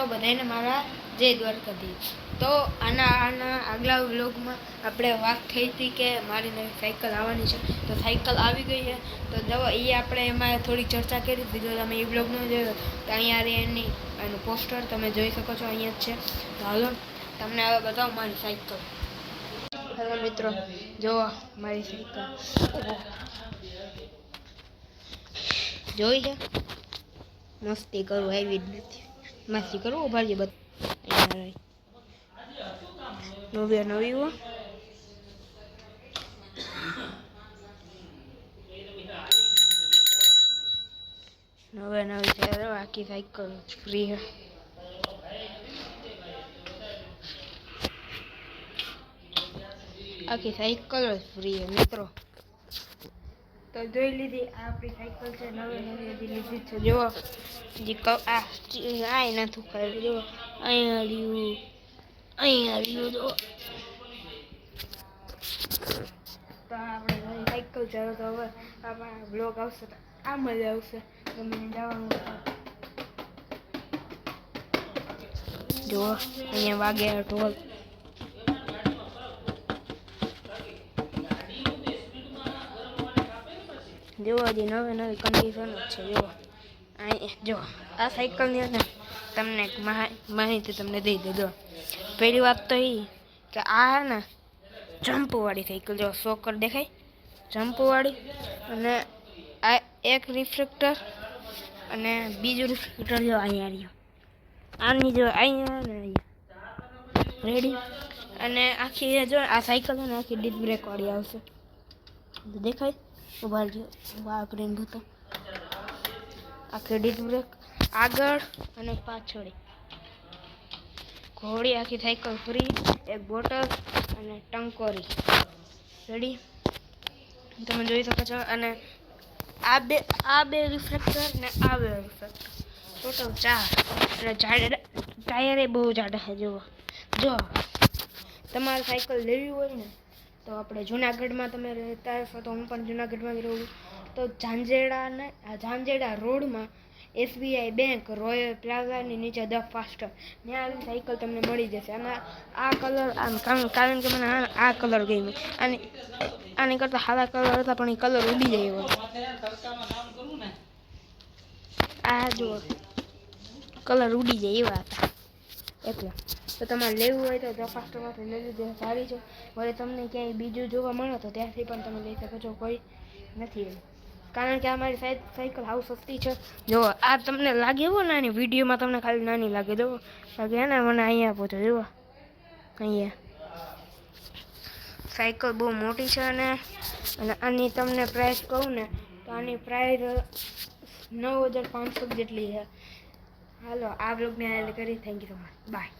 મિત્રો બધાને મારા જય દ્વારકાધીશ। તો આના આગલા વ્લોગમાં આપણે વાત થઈ હતી કે મારી નવી સાયકલ આવવાની છે, તો સાયકલ આવી ગઈ છે। તો જો એ આપણે એમાં થોડી ચર્ચા કરી હતી। જો તમે એ વ્લોગનો જોયો તો અહીંયા એનું પોસ્ટર તમે જોઈ શકો છો, અહીંયા જ છે। તો હાલો તમને હવે બતાવો મારી સાયકલ। હેલો મિત્રો, જો મારી સાયકલ જોઈ છે, મસ્તી કરું આવી જ નથી, મસ્તી કરું ઉભા રહીએ બધા નવી હો નવી છે આખી સાયકલ ફ્રી છે। આખી સાયકલ જ ફ્રી છે મિત્રો। તો જોઈ લીધી આપણી સાયકલ છે, નવી લીધી છે। જો આ નથી ખાઈ, જો અહીંયા રહ્યું જો। તો આપણે નવી સાયકલ છે, તો હવે આપણા બ્લોગ આવશે તો આ મજા આવશે ગમે જવાનું। જો અહીંયા વાગે ઢોલ, જો હજી નવી કન્ડિશન જ છે। જો આ સાયકલની અંદર તમને એક માહિતી તમને દઈ દે। જો પહેલી વાત તો એ કે આ ને જમ્પવાળી સાયકલ, જો સોકર દેખાય જમ્પવાળી, અને આ એક રિફ્લેક્ટર અને બીજું રિફ્લેક્ટર જો અહીંયા રહ્યું, આની જો અહીંયા ને અહીંયા રેડી। અને આખી જો આ સાયકલ છે ને આખી ડિસ્ક બ્રેક વાળી આવશે, દેખાય ઉભા રહ્યો ઉભા કરીને ભૂતો, આખી ડિસ્ક બ્રેક આગળ અને પાછળ, ઘોડી આખી સાયકલ ફ્રી, એક બોટલ અને ટંકોરી રેડી તમે જોઈ શકો છો। અને આ બે રિફ્લેક્ટર ને આ બે રિફ્લેક્ટર ટોટલ 4, અને ટાયર એ બહુ જાડા છે। જો તમારે સાયકલ લેવી હોય ને તો આપણે જુનાગઢમાં તમે રહેતા હશો, તો હું પણ જુનાગઢમાં જ રહું, તો ઝાંઝેડા રોડમાં SBI બેંક રોયલ પ્લાઝાની નીચે ધ ફાસ્ટર ત્યાં આવી સાયકલ તમને મળી જશે। અને આ કલર કારણ કે મને આ કલર ગમ્યો, આની કરતાં સારા કલર હતા પણ એ કલર ઉડી જાય એવો, આ જો કલર ઉડી જાય એવા હતા એટલે। તો તમારે લેવું હોય તો ધ ફાસ્ટરમાંથી લઈ લીધે સારી છે। વળી તમને ક્યાંય બીજું જોવા મળે તો ત્યાંથી પણ તમે લઈ શકો છો, કોઈ નથી એવું, કારણ કે આ મારી સાયકલ હાવ સસ્તી છે। જો આ તમને લાગે એવું નાની વિડીયોમાં તમને ખાલી નાની લાગે, જો લાગે ને મને અહીંયા પહોંચો, જુઓ અહીંયા સાયકલ બહુ મોટી છે। અને આની તમને પ્રાઇસ કહું ને તો આની પ્રાઇસ 9500 જેટલી છે। હાલો આ બ્લોગને કરી, thank you so much, by.